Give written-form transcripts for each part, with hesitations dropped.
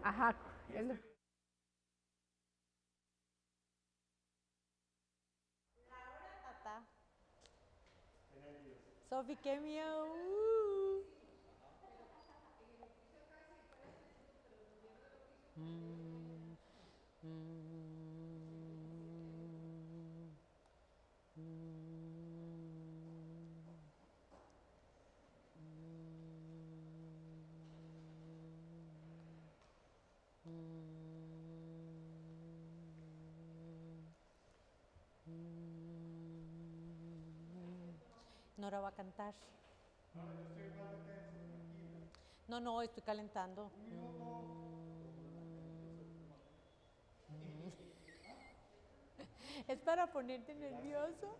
Ajá. Sofi, qué miedo. Nora va a cantar. No, no, estoy calentando. Es para ponerte nervioso.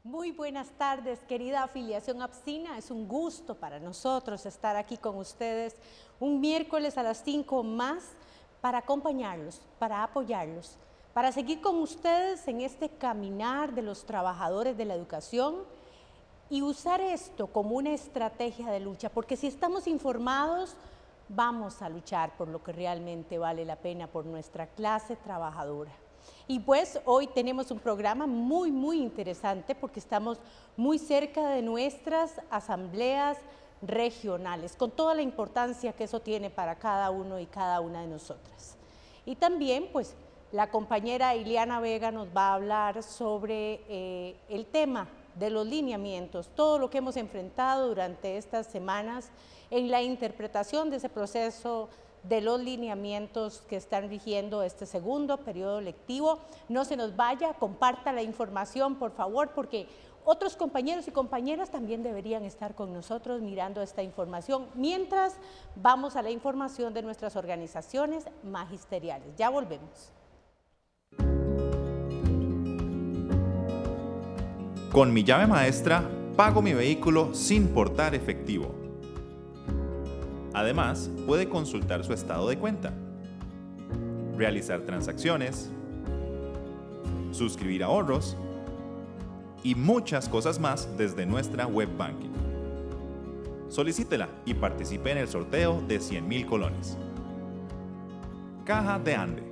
Muy buenas tardes, querida afiliación APSINA. Es un gusto para nosotros estar aquí con ustedes un miércoles a las 5 más para acompañarlos, para apoyarlos, para seguir con ustedes en este caminar de los trabajadores de la educación y usar esto como una estrategia de lucha, porque si estamos informados, vamos a luchar por lo que realmente vale la pena, por nuestra clase trabajadora. Y pues hoy tenemos un programa muy interesante porque estamos muy cerca de nuestras asambleas regionales, con toda la importancia que eso tiene para cada uno y cada una de nosotras. Y también pues la compañera Ileana Vega nos va a hablar sobre el tema de los lineamientos, todo lo que hemos enfrentado durante estas semanas en la interpretación de ese proceso de los lineamientos que están rigiendo este segundo periodo lectivo. No se nos vaya, comparta la información, por favor, porque otros compañeros y compañeras también deberían estar con nosotros mirando esta información, mientras vamos a la información de nuestras organizaciones magisteriales. Ya volvemos. Con mi llave maestra, pago mi vehículo sin portar efectivo. Además, puede consultar su estado de cuenta, realizar transacciones, suscribir ahorros y muchas cosas más desde nuestra web banking. Solicítela y participe en el sorteo de 100,000 colones. Caja de Ande.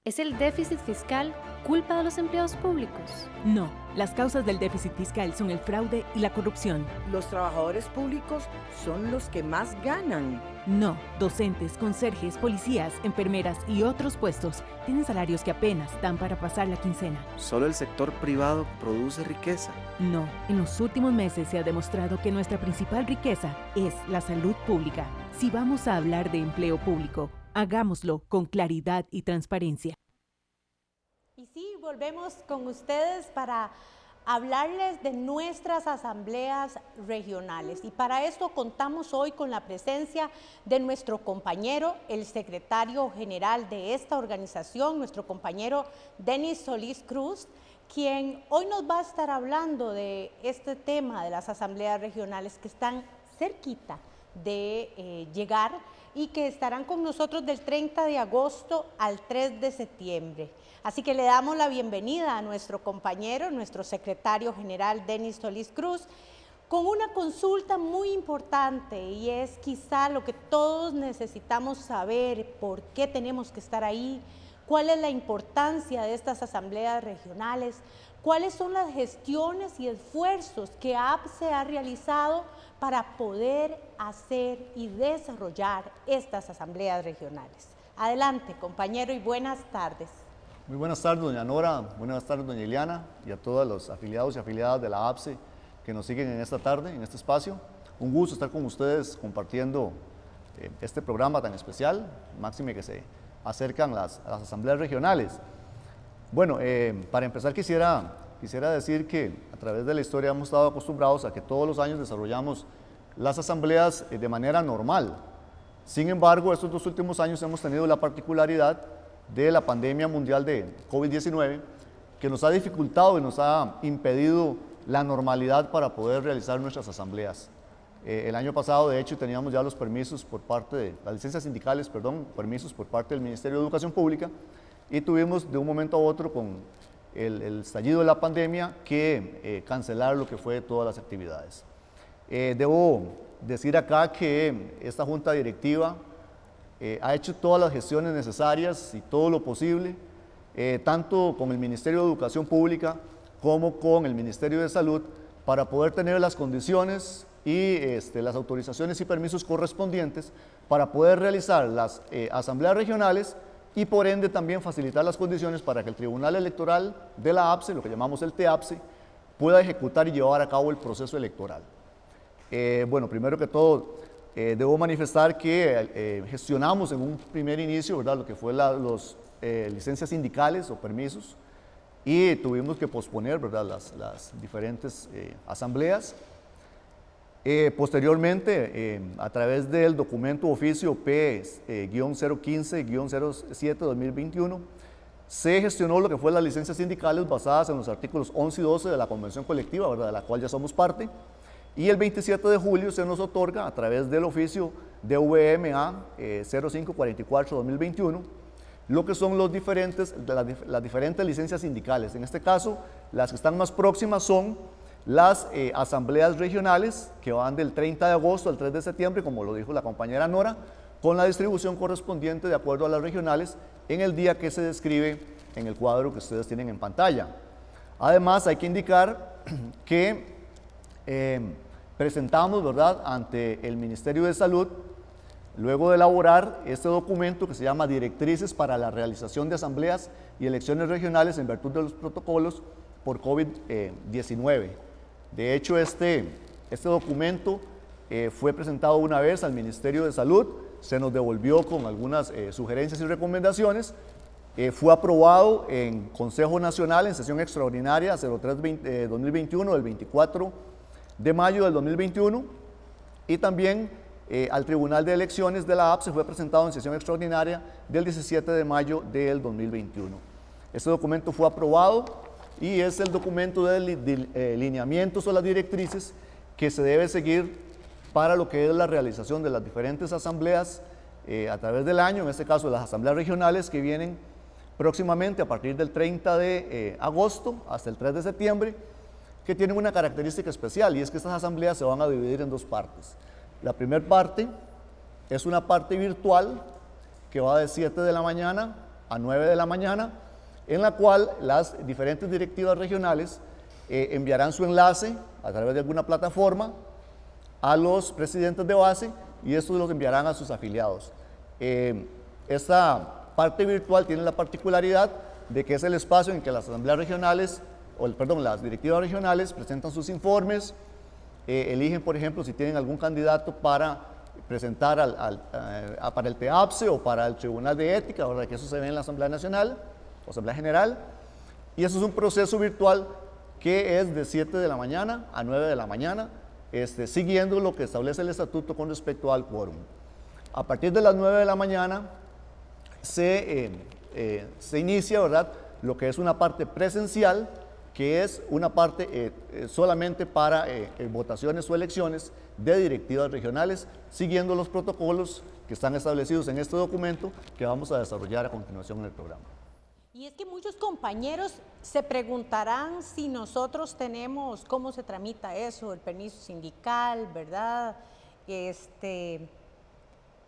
¿Es el déficit fiscal culpa de los empleados públicos? No, las causas del déficit fiscal son el fraude y la corrupción. Los trabajadores públicos son los que más ganan. No, docentes, conserjes, policías, enfermeras y otros puestos tienen salarios que apenas dan para pasar la quincena. Solo el sector privado produce riqueza. No, en los últimos meses se ha demostrado que nuestra principal riqueza es la salud pública. Si vamos a hablar de empleo público, hagámoslo con claridad y transparencia. Y sí, volvemos con ustedes para hablarles de nuestras asambleas regionales. Y para esto contamos hoy con la presencia de nuestro compañero, el secretario general de esta organización, nuestro compañero Denis Solís Cruz, quien hoy nos va a estar hablando de este tema de las asambleas regionales que están cerquita de llegar y que estarán con nosotros del 30 de agosto al 3 de septiembre. Así que le damos la bienvenida a nuestro compañero, nuestro secretario general Denis Solís Cruz, con una consulta muy importante y es quizá lo que todos necesitamos saber, por qué tenemos que estar ahí, cuál es la importancia de estas asambleas regionales, cuáles son las gestiones y esfuerzos que APSE ha realizado para poder hacer y desarrollar estas asambleas regionales. Adelante, compañero, y buenas tardes. Muy buenas tardes, doña Nora, buenas tardes, doña Ileana, y a todos los afiliados y afiliadas de la APSE que nos siguen en esta tarde, en este espacio. Un gusto estar con ustedes compartiendo este programa tan especial, máxime que se acercan las asambleas regionales. Bueno, para empezar quisiera decir que a través de la historia hemos estado acostumbrados a que todos los años desarrollamos las asambleas de manera normal. Sin embargo, estos 2 últimos años hemos tenido la particularidad de la pandemia mundial de COVID-19 que nos ha dificultado y nos ha impedido la normalidad para poder realizar nuestras asambleas. El año pasado, de hecho, teníamos ya los permisos por parte de las licencias sindicales, permisos por parte del Ministerio de Educación Pública, y tuvimos de un momento a otro con el estallido de la pandemia que cancelar lo que fue todas las actividades. Debo decir acá que esta junta directiva ha hecho todas las gestiones necesarias y todo lo posible, tanto con el Ministerio de Educación Pública como con el Ministerio de Salud, para poder tener las condiciones y las autorizaciones y permisos correspondientes para poder realizar las asambleas regionales y por ende también facilitar las condiciones para que el Tribunal Electoral de la APSE, lo que llamamos el TEAPSE, pueda ejecutar y llevar a cabo el proceso electoral. Bueno, primero que todo, debo manifestar que gestionamos en un primer inicio, ¿verdad?, lo que fue las licencias sindicales o permisos, y tuvimos que posponer, ¿verdad?, las diferentes asambleas. Posteriormente, a través del documento oficio P-015-07-2021, se gestionó lo que fue las licencias sindicales basadas en los artículos 11 y 12 de la Convención Colectiva, ¿verdad?, de la cual ya somos parte, y el 27 de julio se nos otorga a través del oficio DVMA 0544-2021 lo que son las diferentes licencias sindicales. En este caso, las que están más próximas son las asambleas regionales, que van del 30 de agosto al 3 de septiembre, como lo dijo la compañera Nora, con la distribución correspondiente de acuerdo a las regionales en el día que se describe en el cuadro que ustedes tienen en pantalla. Además, hay que indicar que presentamos, ¿verdad?, ante el Ministerio de Salud, luego de elaborar este documento que se llama Directrices para la realización de asambleas y elecciones regionales en virtud de los protocolos por COVID-19. De hecho, este documento fue presentado una vez al Ministerio de Salud, se nos devolvió con algunas sugerencias y recomendaciones, fue aprobado en Consejo Nacional en sesión extraordinaria 03-2021 del 24 de mayo del 2021 y también al Tribunal de Elecciones de la APSE fue presentado en sesión extraordinaria del 17 de mayo del 2021. Este documento fue aprobado y es el documento de lineamientos o las directrices que se debe seguir para lo que es la realización de las diferentes asambleas a través del año, en este caso las asambleas regionales que vienen próximamente a partir del 30 de agosto hasta el 3 de septiembre, que tienen una característica especial y es que estas asambleas se van a dividir en dos partes. La primera parte es una parte virtual que va de 7 de la mañana a 9 de la mañana, en la cual las diferentes directivas regionales enviarán su enlace a través de alguna plataforma a los presidentes de base y estos los enviarán a sus afiliados. Esta parte virtual tiene la particularidad de que es el espacio en que las asambleas regionales, las directivas regionales presentan sus informes, eligen, por ejemplo, si tienen algún candidato para presentar para el TEAPSE o para el Tribunal de Ética, ¿verdad? Que eso se ve en la Asamblea Nacional o Asamblea General, y eso es un proceso virtual que es de 7 de la mañana a 9 de la mañana, siguiendo lo que establece el estatuto con respecto al quórum. A partir de las 9 de la mañana se inicia, ¿verdad?, lo que es una parte presencial, que es una parte solamente para votaciones o elecciones de directivas regionales, siguiendo los protocolos que están establecidos en este documento que vamos a desarrollar a continuación en el programa. Y es que muchos compañeros se preguntarán si nosotros tenemos, cómo se tramita eso, el permiso sindical, ¿verdad?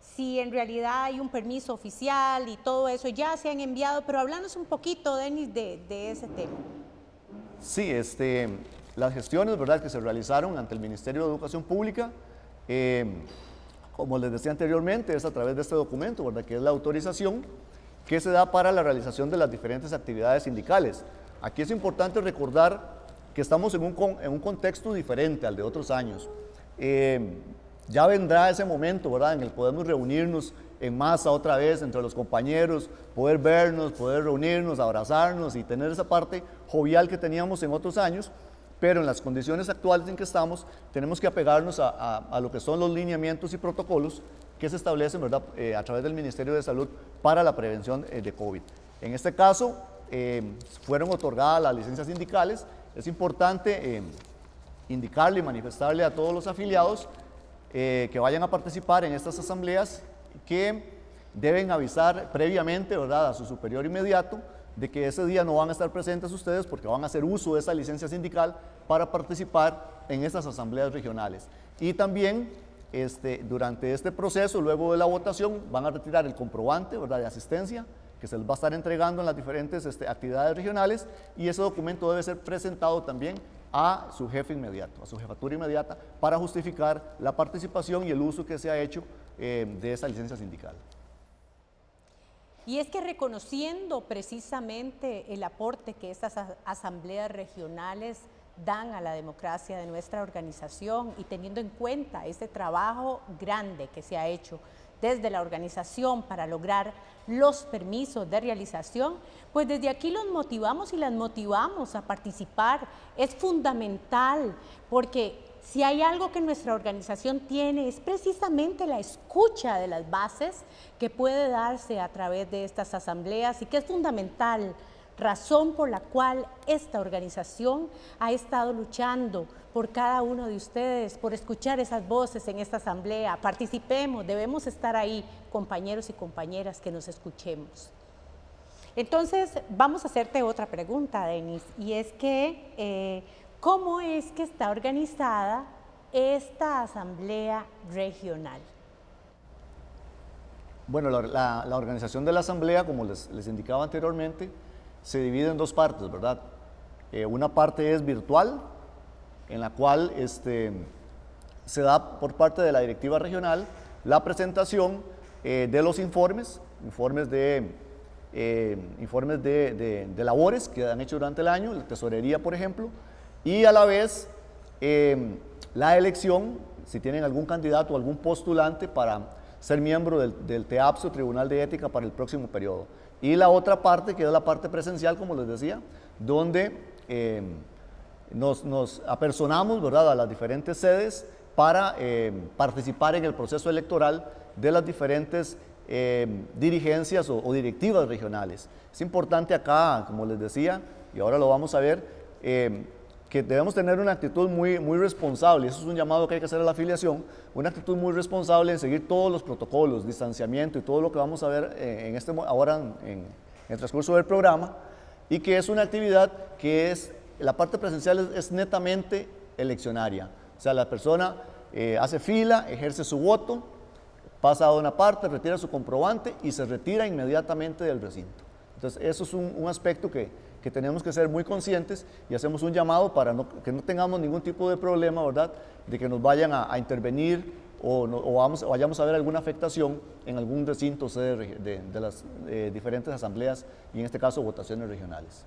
Si en realidad hay un permiso oficial y todo eso, ya se han enviado, pero háblanos un poquito, Denis, de ese tema. Sí, las gestiones, ¿verdad?, que se realizaron ante el Ministerio de Educación Pública, como les decía anteriormente, es a través de este documento, ¿verdad?, que es la autorización que se da para la realización de las diferentes actividades sindicales. Aquí es importante recordar que estamos en un contexto diferente al de otros años. Ya vendrá ese momento, ¿verdad?, en el que podemos reunirnos en masa otra vez entre los compañeros, poder vernos, poder reunirnos, abrazarnos y tener esa parte jovial que teníamos en otros años, pero en las condiciones actuales en que estamos tenemos que apegarnos a lo que son los lineamientos y protocolos que se establecen, ¿verdad?, a través del Ministerio de Salud para la prevención de COVID. En este caso, fueron otorgadas las licencias sindicales. Es importante indicarle y manifestarle a todos los afiliados que vayan a participar en estas asambleas que deben avisar previamente, ¿verdad?, a su superior inmediato de que ese día no van a estar presentes ustedes porque van a hacer uso de esa licencia sindical para participar en estas asambleas regionales. Y también durante este proceso, luego de la votación, van a retirar el comprobante, ¿verdad?, de asistencia que se les va a estar entregando en las diferentes actividades regionales, y ese documento debe ser presentado también a su jefe inmediato, a su jefatura inmediata, para justificar la participación y el uso que se ha hecho de esa licencia sindical. Y es que reconociendo precisamente el aporte que estas asambleas regionales dan a la democracia de nuestra organización y teniendo en cuenta este trabajo grande que se ha hecho desde la organización para lograr los permisos de realización, pues desde aquí los motivamos y las motivamos a participar. Es fundamental porque si hay algo que nuestra organización tiene es precisamente la escucha de las bases que puede darse a través de estas asambleas y que es fundamental, razón por la cual esta organización ha estado luchando por cada uno de ustedes, por escuchar esas voces en esta asamblea. Participemos, debemos estar ahí, compañeros y compañeras, que nos escuchemos. Entonces, vamos a hacerte otra pregunta, Denis, y es que, ¿cómo es que está organizada esta asamblea regional? Bueno, la organización de la asamblea, como les indicaba anteriormente, se divide en dos partes, ¿verdad? Una parte es virtual, en la cual se da por parte de la directiva regional la presentación de los informes de labores que han hecho durante el año, la tesorería, por ejemplo, y a la vez la elección, si tienen algún candidato o algún postulante para ser miembro del TEAPSE o Tribunal de Ética para el próximo periodo. Y la otra parte, que es la parte presencial, como les decía, donde nos apersonamos, ¿verdad?, a las diferentes sedes para participar en el proceso electoral de las diferentes dirigencias o directivas regionales. Es importante acá, como les decía, y ahora lo vamos a ver, que debemos tener una actitud muy responsable. Eso es un llamado que hay que hacer a la afiliación, una actitud muy responsable en seguir todos los protocolos, distanciamiento y todo lo que vamos a ver ahora en el transcurso del programa, y que es una actividad que la parte presencial es netamente eleccionaria. O sea, la persona hace fila, ejerce su voto, pasa a una parte, retira su comprobante y se retira inmediatamente del recinto. Entonces, eso es un aspecto que tenemos que ser muy conscientes, y hacemos un llamado para que no tengamos ningún tipo de problema, ¿verdad?, de que nos vayan a intervenir o vayamos a ver alguna afectación en algún recinto sede de las diferentes asambleas y en este caso votaciones regionales.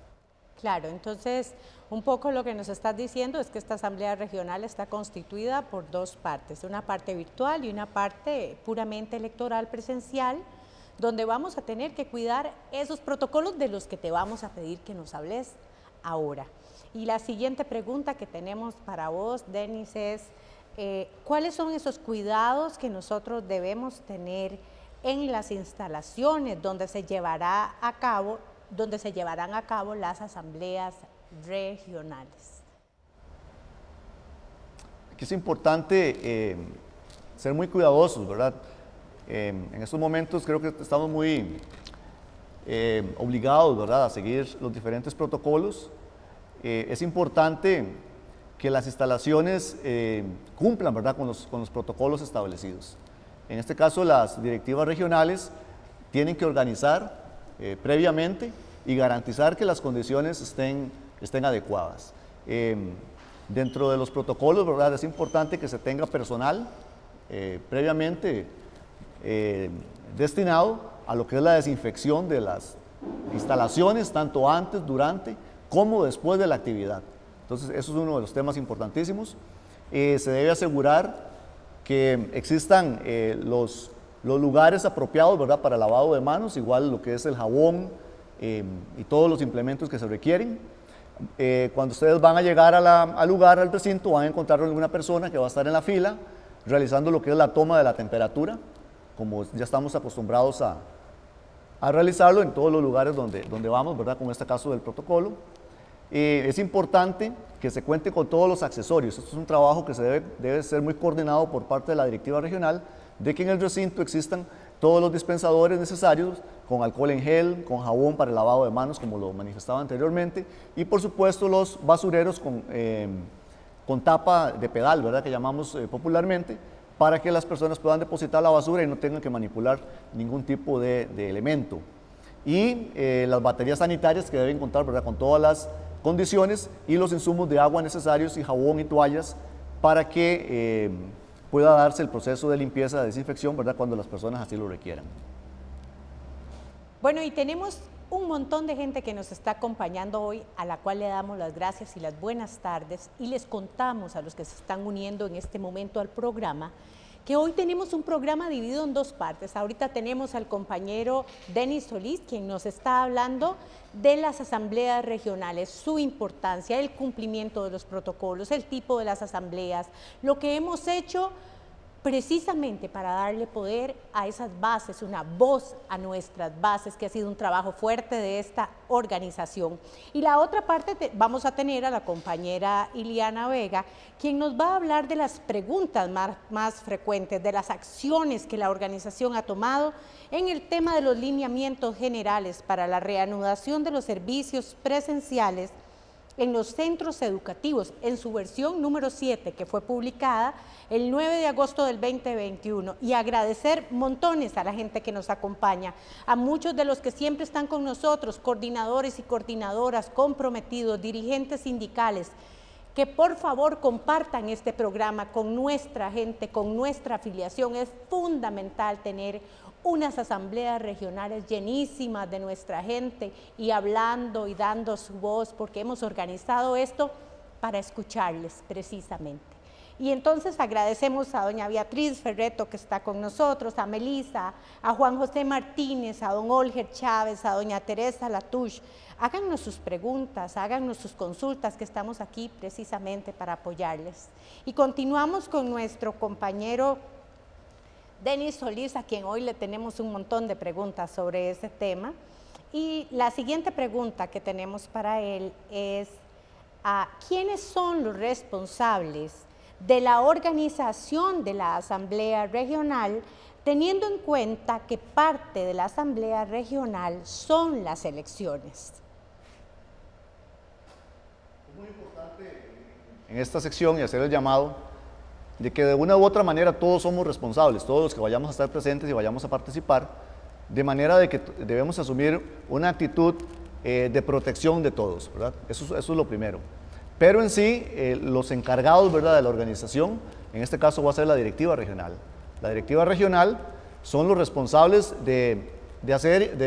Claro, entonces un poco lo que nos estás diciendo es que esta asamblea regional está constituida por dos partes, una parte virtual y una parte puramente electoral presencial, donde vamos a tener que cuidar esos protocolos de los que te vamos a pedir que nos hables ahora. Y la siguiente pregunta que tenemos para vos, Denis, es ¿cuáles son esos cuidados que nosotros debemos tener en las instalaciones donde se llevarán a cabo las asambleas regionales? Aquí es importante ser muy cuidadosos, ¿verdad? En estos momentos creo que estamos muy obligados, ¿verdad?, a seguir los diferentes protocolos. Es importante que las instalaciones cumplan, ¿verdad?, con los protocolos establecidos. En este caso, las directivas regionales tienen que organizar previamente y garantizar que las condiciones estén adecuadas. Dentro de los protocolos, ¿verdad?, es importante que se tenga personal previamente destinado a lo que es la desinfección de las instalaciones, tanto antes, durante, como después de la actividad. Entonces, eso es uno de los temas importantísimos. Se debe asegurar que existan los lugares apropiados, ¿verdad?, para lavado de manos, igual lo que es el jabón y todos los implementos que se requieren. Cuando ustedes van a llegar al lugar, al recinto, van a encontrar alguna persona que va a estar en la fila realizando lo que es la toma de la temperatura, como ya estamos acostumbrados a realizarlo en todos los lugares donde vamos, ¿verdad?, con este caso del protocolo. Es importante que se cuente con todos los accesorios. Esto es un trabajo que debe ser muy coordinado por parte de la directiva regional, de que en el recinto existan todos los dispensadores necesarios, con alcohol en gel, con jabón para el lavado de manos, como lo manifestaba anteriormente, y por supuesto los basureros con tapa de pedal, ¿verdad?, que llamamos popularmente, para que las personas puedan depositar la basura y no tengan que manipular ningún tipo de elemento. Y las baterías sanitarias que deben contar, ¿verdad?, con todas las condiciones, y los insumos de agua necesarios y jabón y toallas para que pueda darse el proceso de limpieza, de desinfección, ¿verdad?, cuando las personas así lo requieran. Bueno, y tenemos un montón de gente que nos está acompañando hoy, a la cual le damos las gracias y las buenas tardes, y les contamos a los que se están uniendo en este momento al programa que hoy tenemos un programa dividido en dos partes. Ahorita tenemos al compañero Denis Solís, quien nos está hablando de las asambleas regionales, su importancia, el cumplimiento de los protocolos, el tipo de las asambleas, lo que hemos hecho precisamente para darle poder a esas bases, una voz a nuestras bases, que ha sido un trabajo fuerte de esta organización. Y la otra parte vamos a tener a la compañera Iliana Vega, quien nos va a hablar de las preguntas más frecuentes, de las acciones que la organización ha tomado en el tema de los lineamientos generales para la reanudación de los servicios presenciales en los centros educativos, en su versión número 7, que fue publicada el 9 de agosto del 2021, y agradecer montones a la gente que nos acompaña, a muchos de los que siempre están con nosotros, coordinadores y coordinadoras comprometidos, dirigentes sindicales, que por favor compartan este programa con nuestra gente, con nuestra afiliación. Es fundamental tener unas asambleas regionales llenísimas de nuestra gente y hablando y dando su voz, porque hemos organizado esto para escucharles precisamente. Y entonces agradecemos a doña Beatriz Ferreto, que está con nosotros, a Melissa, a Juan José Martínez, a don Olger Chávez, a doña Teresa Latouche. Háganos sus preguntas, háganos sus consultas, que estamos aquí precisamente para apoyarles. Y continuamos con nuestro compañero Denis Solís, a quien hoy le tenemos un montón de preguntas sobre ese tema. Y la siguiente pregunta que tenemos para él es, ¿quiénes son los responsables de la organización de la Asamblea Regional, teniendo en cuenta que parte de la Asamblea Regional son las elecciones? Es muy importante en esta sección y hacer el llamado de que de una u otra manera todos somos responsables, todos los que vayamos a estar presentes y vayamos a participar, de manera de que debemos asumir una actitud de protección de todos, ¿verdad? Eso es lo primero. Pero en sí, los encargados, ¿verdad?, de la organización, en este caso va a ser la directiva regional. La directiva regional son los responsables de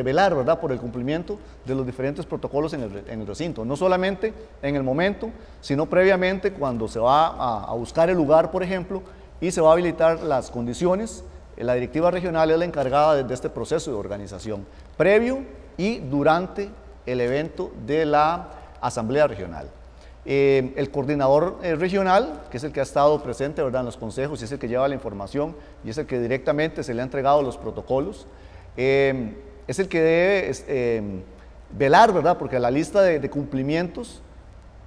velar, ¿verdad?, por el cumplimiento de los diferentes protocolos en el recinto. No solamente en el momento, sino previamente cuando se va a buscar el lugar, por ejemplo, y se va a habilitar las condiciones. La directiva regional es la encargada de este proceso de organización, previo y durante el evento de la Asamblea Regional. El coordinador regional, que es el que ha estado presente, ¿verdad?, en los consejos, y es el que lleva la información y es el que directamente se le ha entregado los protocolos, es el que debe velar, ¿verdad?, porque la lista de cumplimientos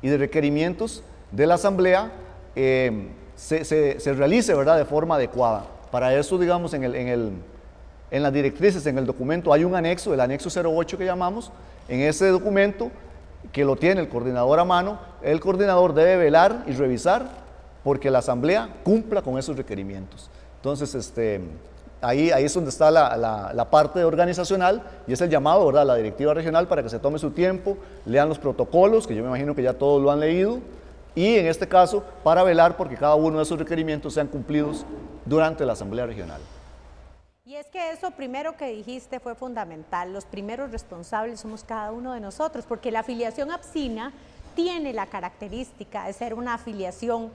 y de requerimientos de la Asamblea se realice, ¿verdad?, de forma adecuada. Para eso, digamos, en las directrices, en el documento, hay un anexo, el anexo 08 que llamamos. En ese documento, que lo tiene el coordinador a mano, el coordinador debe velar y revisar porque la Asamblea cumpla con esos requerimientos. Entonces, ahí es donde está la parte organizacional, y es el llamado, ¿verdad?, a la directiva regional para que se tome su tiempo, lean los protocolos, que yo me imagino que ya todos lo han leído, y en este caso, para velar porque cada uno de esos requerimientos sean cumplidos durante la Asamblea Regional. Y es que eso primero que dijiste fue fundamental. Los primeros responsables somos cada uno de nosotros, porque la afiliación APSINA tiene la característica de ser una afiliación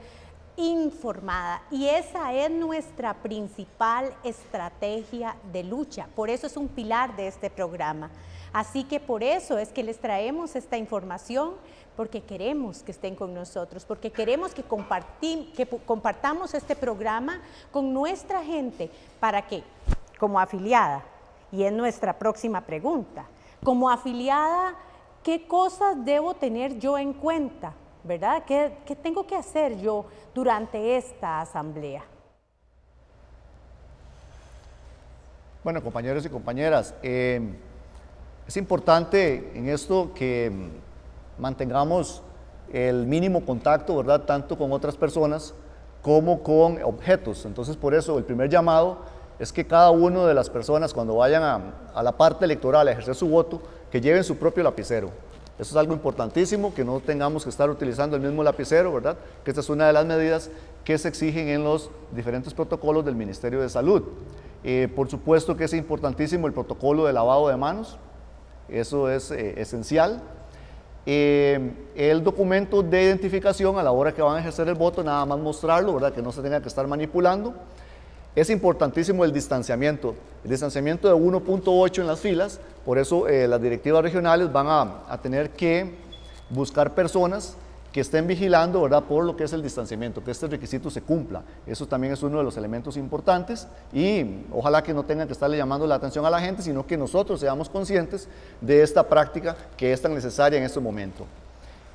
informada, y esa es nuestra principal estrategia de lucha. Por eso es un pilar de este programa. Así que por eso es que les traemos esta información, porque queremos que estén con nosotros, porque queremos que compartamos este programa con nuestra gente, para que, como afiliada, y es nuestra próxima pregunta, como afiliada, ¿qué cosas debo tener yo en cuenta? ¿Verdad? ¿Qué tengo que hacer yo durante esta asamblea? Bueno, compañeros y compañeras, es importante en esto que mantengamos el mínimo contacto, ¿verdad?, tanto con otras personas como con objetos. Entonces, por eso el primer llamado es que cada una de las personas, cuando vayan a la parte electoral a ejercer su voto, que lleven su propio lapicero. Eso es algo importantísimo, que no tengamos que estar utilizando el mismo lapicero, ¿verdad?, que esta es una de las medidas que se exigen en los diferentes protocolos del Ministerio de Salud. Por supuesto que es importantísimo el protocolo de lavado de manos, eso es esencial. El documento de identificación a la hora que van a ejercer el voto, nada más mostrarlo, ¿verdad?, que no se tenga que estar manipulando. Es importantísimo el distanciamiento de 1.8 en las filas, por eso las directivas regionales van a tener que buscar personas que estén vigilando, ¿verdad?, por lo que es el distanciamiento, que este requisito se cumpla. Eso también es uno de los elementos importantes, y ojalá que no tengan que estarle llamando la atención a la gente, sino que nosotros seamos conscientes de esta práctica que es tan necesaria en este momento.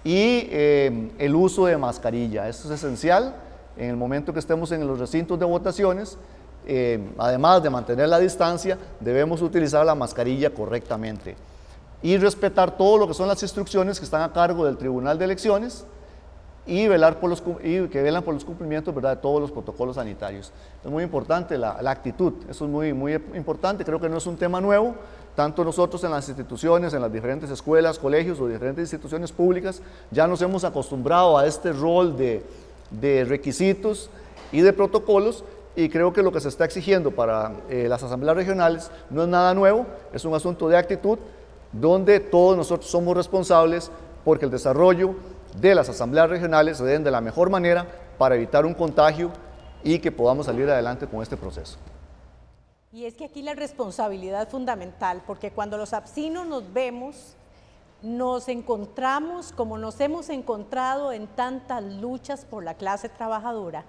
Y el uso de mascarilla, eso es esencial en el momento que estemos en los recintos de votaciones. Además de mantener la distancia, debemos utilizar la mascarilla correctamente y respetar todo lo que son las instrucciones que están a cargo del Tribunal de Elecciones, y que velan por los cumplimientos, ¿verdad?, de todos los protocolos sanitarios. Es muy importante la actitud, eso es muy, muy importante. Creo que no es un tema nuevo, tanto nosotros en las instituciones, en las diferentes escuelas, colegios o diferentes instituciones públicas, ya nos hemos acostumbrado a este rol de requisitos y de protocolos, y creo que lo que se está exigiendo para las asambleas regionales no es nada nuevo, es un asunto de actitud, donde todos nosotros somos responsables porque el desarrollo de las asambleas regionales se den de la mejor manera para evitar un contagio y que podamos salir adelante con este proceso. Y es que aquí la responsabilidad es fundamental, porque cuando los apsinos nos vemos, nos encontramos como nos hemos encontrado en tantas luchas por la clase trabajadora.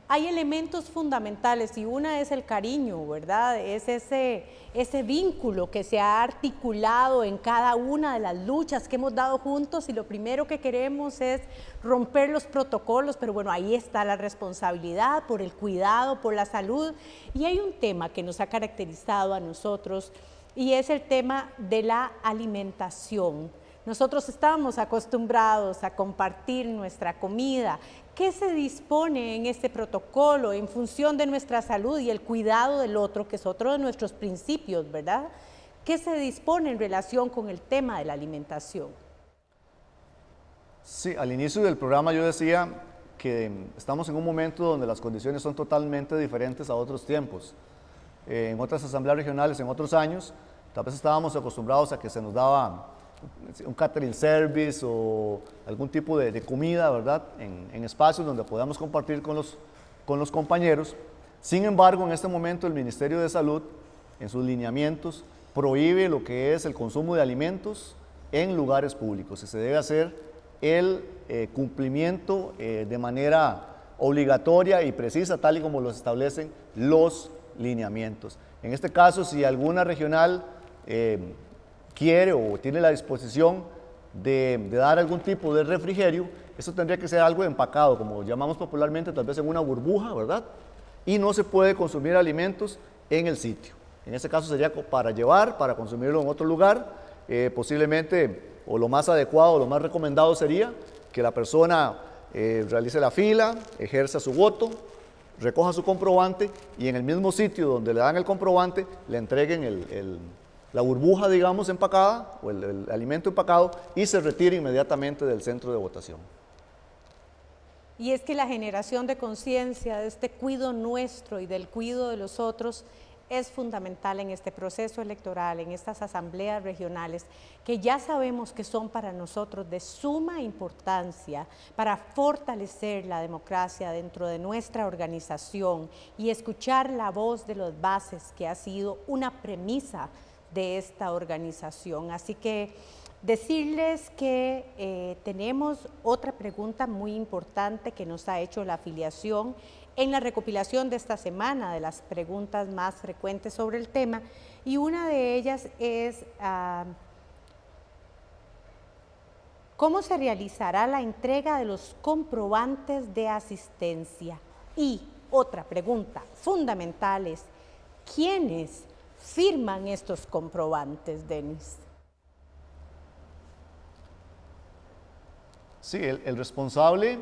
Hay elementos fundamentales y una es el cariño, ¿verdad? Es ese vínculo que se ha articulado en cada una de las luchas que hemos dado juntos y lo primero que queremos es romper los protocolos, pero bueno, ahí está la responsabilidad por el cuidado, por la salud. Y hay un tema que nos ha caracterizado a nosotros y es el tema de la alimentación. Nosotros estábamos acostumbrados a compartir nuestra comida. ¿Qué se dispone en este protocolo en función de nuestra salud y el cuidado del otro, que es otro de nuestros principios, ¿verdad? ¿Qué se dispone en relación con el tema de la alimentación? Sí, al inicio del programa yo decía que estamos en un momento donde las condiciones son totalmente diferentes a otros tiempos. En otras asambleas regionales, en otros años, tal vez estábamos acostumbrados a que se nos daba un catering service o algún tipo de comida, ¿verdad? En espacios donde podamos compartir con los compañeros. Sin embargo, en este momento el Ministerio de Salud, en sus lineamientos, prohíbe lo que es el consumo de alimentos en lugares públicos y se debe hacer el cumplimiento de manera obligatoria y precisa, tal y como los establecen los lineamientos. En este caso, si alguna regional quiere o tiene la disposición de dar algún tipo de refrigerio, eso tendría que ser algo empacado, como llamamos popularmente, tal vez en una burbuja, ¿verdad? Y no se puede consumir alimentos en el sitio. En este caso sería para llevar, para consumirlo en otro lugar, posiblemente, o lo más adecuado, lo más recomendado sería que la persona realice la fila, ejerza su voto, recoja su comprobante y en el mismo sitio donde le dan el comprobante le entreguen la burbuja, digamos, empacada o el alimento empacado y se retire inmediatamente del centro de votación. Y es que la generación de conciencia de este cuidado nuestro y del cuidado de los otros es fundamental en este proceso electoral, en estas asambleas regionales, que ya sabemos que son para nosotros de suma importancia para fortalecer la democracia dentro de nuestra organización y escuchar la voz de los bases, que ha sido una premisa de esta organización. Así que decirles que tenemos otra pregunta muy importante que nos ha hecho la afiliación en la recopilación de esta semana de las preguntas más frecuentes sobre el tema, y una de ellas es ¿cómo se realizará la entrega de los comprobantes de asistencia? Y otra pregunta fundamental es ¿quiénes firman estos comprobantes, Denis? Sí, el responsable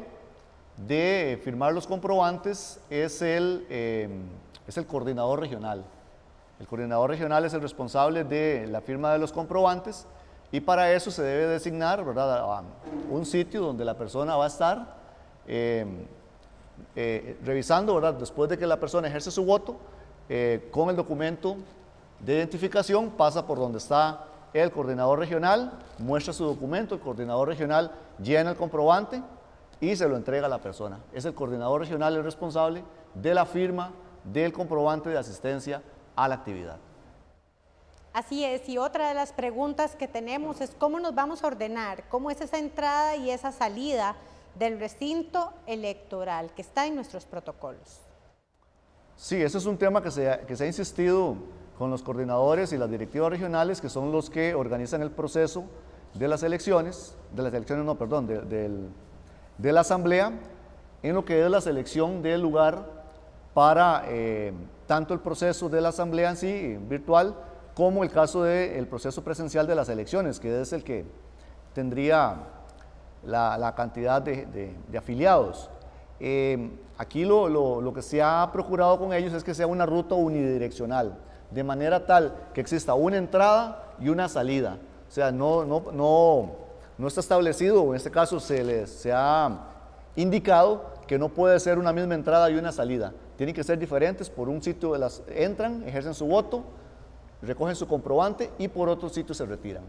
de firmar los comprobantes es el coordinador regional. El coordinador regional es el responsable de la firma de los comprobantes y para eso se debe designar, ¿verdad?, un sitio donde la persona va a estar revisando, ¿verdad?, después de que la persona ejerce su voto, con el documento de identificación, pasa por donde está el coordinador regional, muestra su documento, el coordinador regional llena el comprobante y se lo entrega a la persona. Es el coordinador regional el responsable de la firma del comprobante de asistencia a la actividad. Así es, y otra de las preguntas que tenemos es ¿cómo nos vamos a ordenar? ¿Cómo es esa entrada y esa salida del recinto electoral que está en nuestros protocolos? Sí, ese es un tema que se ha insistido con los coordinadores y las directivas regionales, que son los que organizan el proceso de las elecciones, de la asamblea, en lo que es la selección del lugar para tanto el proceso de la asamblea en sí, virtual, como el caso del proceso presencial de las elecciones, que es el que tendría la cantidad de afiliados. Aquí lo que se ha procurado con ellos es que sea una ruta unidireccional, de manera tal que exista una entrada y una salida. O sea, no está establecido, o en este caso se ha indicado que no puede ser una misma entrada y una salida. Tienen que ser diferentes. Por un sitio entran, ejercen su voto, recogen su comprobante y por otro sitio se retiran.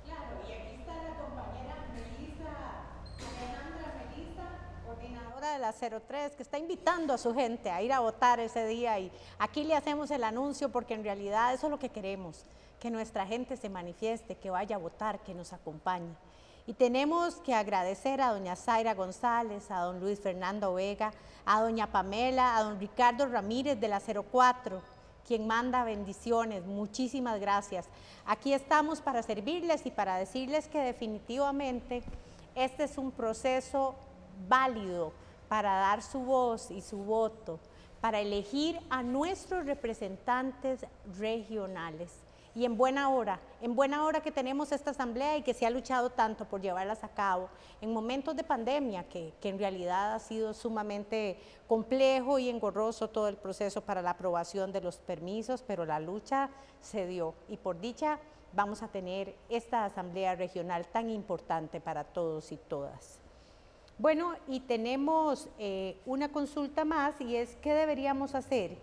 Claro, y aquí está la compañera Alejandra Melisa, coordinadora 03, que está invitando a su gente a ir a votar ese día, y aquí le hacemos el anuncio porque en realidad eso es lo que queremos, que nuestra gente se manifieste, que vaya a votar, que nos acompañe. Y tenemos que agradecer a doña Zaira González, a don Luis Fernando Vega, a doña Pamela, a don Ricardo Ramírez de la 04, quien manda bendiciones. Muchísimas gracias. Aquí estamos para servirles y para decirles que definitivamente este es un proceso válido para dar su voz y su voto, para elegir a nuestros representantes regionales. Y en buena hora que tenemos esta asamblea y que se ha luchado tanto por llevarlas a cabo, en momentos de pandemia, que en realidad ha sido sumamente complejo y engorroso todo el proceso para la aprobación de los permisos, pero la lucha se dio y por dicha vamos a tener esta asamblea regional tan importante para todos y todas. Bueno, y tenemos una consulta más, y es ¿qué deberíamos hacer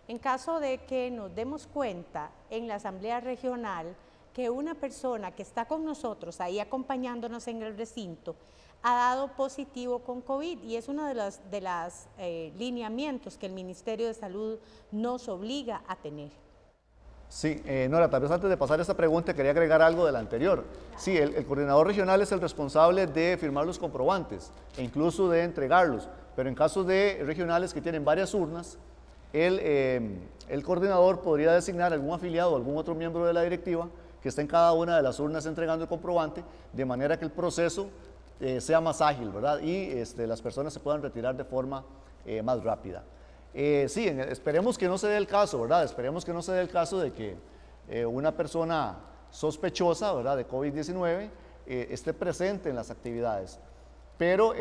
en caso de que nos demos cuenta en la asamblea regional que una persona que está con nosotros ahí acompañándonos en el recinto ha dado positivo con COVID? Y es uno de los lineamientos que el Ministerio de Salud nos obliga a tener. Sí, Nora, tal vez antes de pasar esta pregunta quería agregar algo de la anterior. Sí, el coordinador regional es el responsable de firmar los comprobantes e incluso de entregarlos, pero en casos de regionales que tienen varias urnas, el coordinador podría designar algún afiliado o algún otro miembro de la directiva que esté en cada una de las urnas entregando el comprobante, de manera que el proceso sea más ágil, ¿verdad? Y las personas se puedan retirar de forma más rápida. Sí, esperemos que no se dé el caso, ¿verdad? Esperemos que no se dé el caso de que una persona sospechosa, ¿verdad?, de COVID-19 esté presente en las actividades. Pero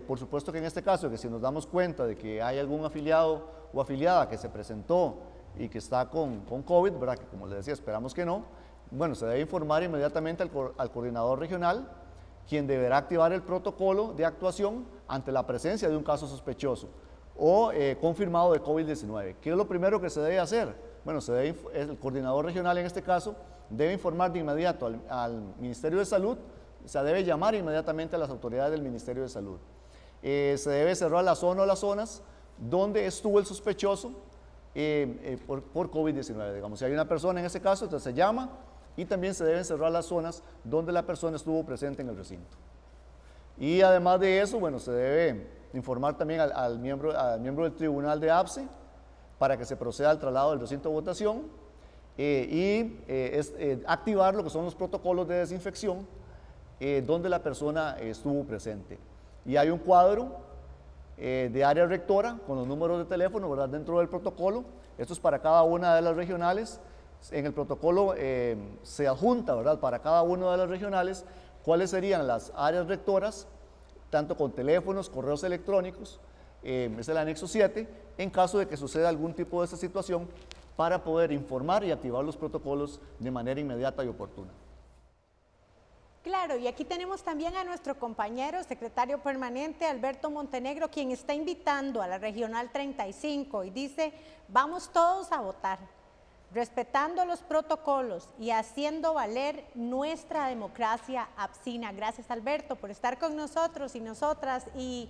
por supuesto que en este caso, que si nos damos cuenta de que hay algún afiliado o afiliada que se presentó y que está con COVID, ¿verdad?, que como les decía, esperamos que no, bueno, se debe informar inmediatamente al coordinador regional, quien deberá activar el protocolo de actuación ante la presencia de un caso sospechoso o confirmado de COVID-19. ¿Qué es lo primero que se debe hacer? Bueno, el coordinador regional en este caso debe informar de inmediato al Ministerio de Salud, o sea, debe llamar inmediatamente a las autoridades del Ministerio de Salud. Se debe cerrar la zona o las zonas donde estuvo el sospechoso por COVID-19. Digamos, si hay una persona en ese caso, entonces se llama, y también se deben cerrar las zonas donde la persona estuvo presente en el recinto. Y además de eso, bueno, se debe informar también al miembro del tribunal de APSE para que se proceda al traslado del recinto de votación activar lo que son los protocolos de desinfección donde la persona estuvo presente. Y hay un cuadro de área rectora con los números de teléfono, ¿verdad?, dentro del protocolo. Esto es para cada una de las regionales. En el protocolo se adjunta, ¿verdad?, para cada una de las regionales cuáles serían las áreas rectoras, tanto con teléfonos, correos electrónicos, es el anexo 7, en caso de que suceda algún tipo de esta situación, para poder informar y activar los protocolos de manera inmediata y oportuna. Claro, y aquí tenemos también a nuestro compañero secretario permanente Alberto Montenegro, quien está invitando a la Regional 35 y dice: vamos todos a votar, respetando los protocolos y haciendo valer nuestra democracia apsina. Gracias, Alberto, por estar con nosotros y nosotras. Y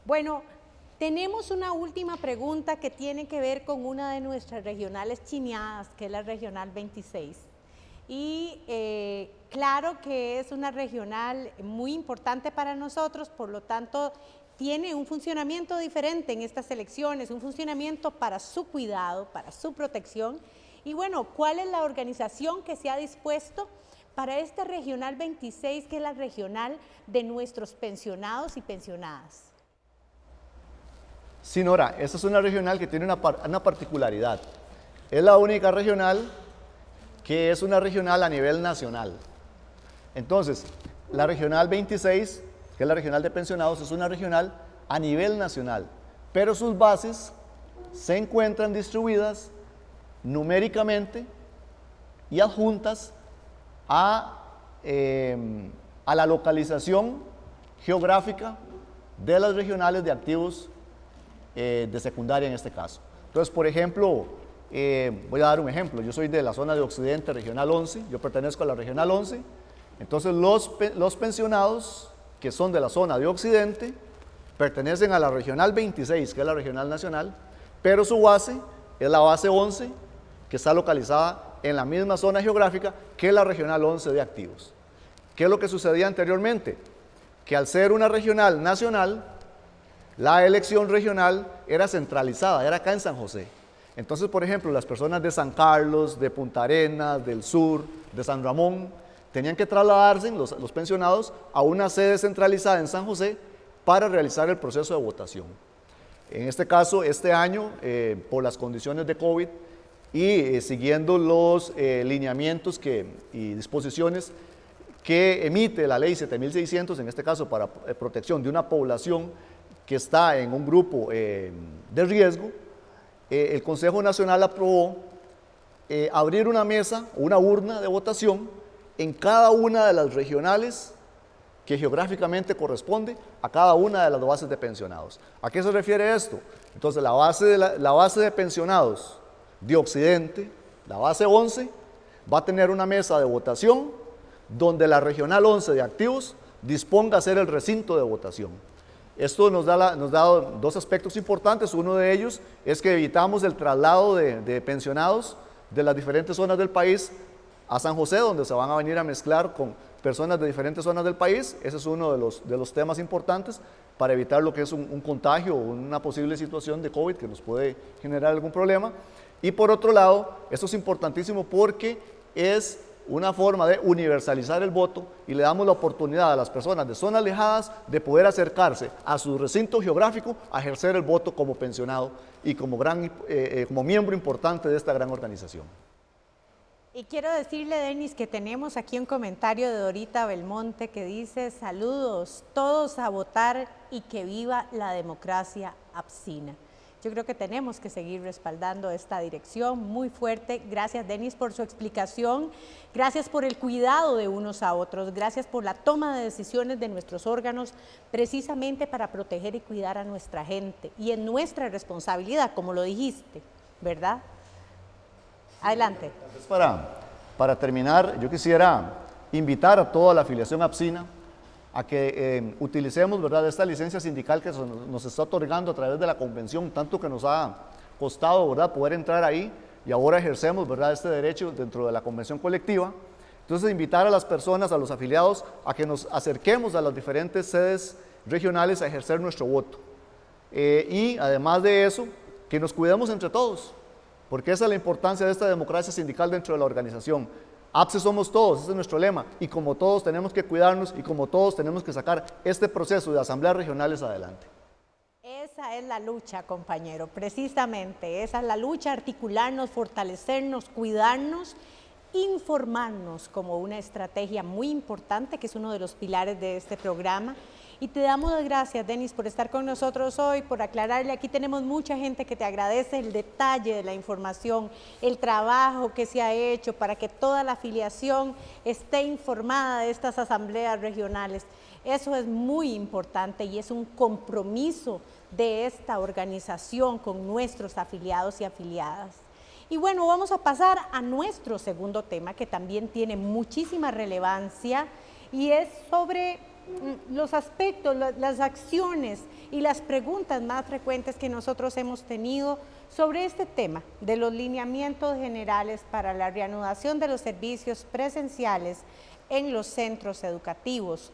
bueno, tenemos una última pregunta que tiene que ver con una de nuestras regionales chineadas, que es la Regional 26. Y claro que es una regional muy importante para nosotros, por lo tanto tiene un funcionamiento diferente en estas elecciones, un funcionamiento para su cuidado, para su protección. Y bueno, ¿cuál es la organización que se ha dispuesto para esta Regional 26, que es la regional de nuestros pensionados y pensionadas? Sí, Nora, esta es una regional que tiene una particularidad. Es la única regional que es una regional a nivel nacional. Entonces, la Regional 26, que es la regional de pensionados, es una regional a nivel nacional, pero sus bases se encuentran distribuidas numéricamente y adjuntas a la localización geográfica de las regionales de activos de secundaria en este caso. Entonces, por ejemplo, voy a dar un ejemplo. Yo soy de la zona de Occidente, Regional 11, yo pertenezco a la Regional 11. Entonces, los pensionados que son de la zona de Occidente pertenecen a la regional 26, que es la regional nacional, pero su base es la base 11, que está localizada en la misma zona geográfica que la regional 11 de activos. ¿Qué es lo que sucedía anteriormente? Que al ser una regional nacional, la elección regional era centralizada, era acá en San José. Entonces, por ejemplo, las personas de San Carlos, de Punta Arenas, del sur, de San Ramón, tenían que trasladarse, los pensionados, a una sede centralizada en San José para realizar el proceso de votación. En este caso, este año, por las condiciones de COVID y siguiendo los lineamientos y disposiciones que emite la ley 7600, en este caso para protección de una población que está en un grupo de riesgo, el Consejo Nacional aprobó abrir una mesa, una urna de votación en cada una de las regionales que geográficamente corresponde a cada una de las bases de pensionados. ¿A qué se refiere esto? Entonces, la base de pensionados de Occidente, la base 11, va a tener una mesa de votación donde la regional 11 de activos disponga a ser el recinto de votación. Esto nos da dos aspectos importantes. Uno de ellos es que evitamos el traslado de pensionados de las diferentes zonas del país a San José, donde se van a venir a mezclar con personas de diferentes zonas del país. Ese es uno de los temas importantes para evitar lo que es un contagio o una posible situación de COVID que nos puede generar algún problema. Y por otro lado, esto es importantísimo porque es una forma de universalizar el voto y le damos la oportunidad a las personas de zonas alejadas de poder acercarse a su recinto geográfico a ejercer el voto como pensionado y como miembro importante de esta gran organización. Y quiero decirle, Denis, que tenemos aquí un comentario de Dorita Belmonte que dice: saludos, todos a votar y que viva la democracia apsina. Yo creo que tenemos que seguir respaldando esta dirección muy fuerte. Gracias, Denis, por su explicación. Gracias por el cuidado de unos a otros. Gracias por la toma de decisiones de nuestros órganos, precisamente para proteger y cuidar a nuestra gente. Y en nuestra responsabilidad, como lo dijiste, ¿verdad? Adelante. Para terminar, yo quisiera invitar a toda la afiliación apsina a que utilicemos, ¿verdad?, esta licencia sindical que nos está otorgando a través de la convención, tanto que nos ha costado, ¿verdad?, poder entrar ahí, y ahora ejercemos, ¿verdad?, este derecho dentro de la convención colectiva. Entonces, invitar a las personas, a los afiliados, a que nos acerquemos a las diferentes sedes regionales a ejercer nuestro voto. Y además de eso, que nos cuidemos entre todos, porque esa es la importancia de esta democracia sindical dentro de la organización. APSE somos todos, ese es nuestro lema, y como todos tenemos que cuidarnos y como todos tenemos que sacar este proceso de asambleas regionales adelante. Esa es la lucha, compañero, precisamente, esa es la lucha, articularnos, fortalecernos, cuidarnos, informarnos como una estrategia muy importante, que es uno de los pilares de este programa. Y te damos las gracias, Denis, por estar con nosotros hoy, por aclararle. Aquí tenemos mucha gente que te agradece el detalle de la información, el trabajo que se ha hecho para que toda la afiliación esté informada de estas asambleas regionales. Eso es muy importante y es un compromiso de esta organización con nuestros afiliados y afiliadas. Y bueno, vamos a pasar a nuestro segundo tema, que también tiene muchísima relevancia, y es sobre los aspectos, las acciones y las preguntas más frecuentes que nosotros hemos tenido sobre este tema de los lineamientos generales para la reanudación de los servicios presenciales en los centros educativos.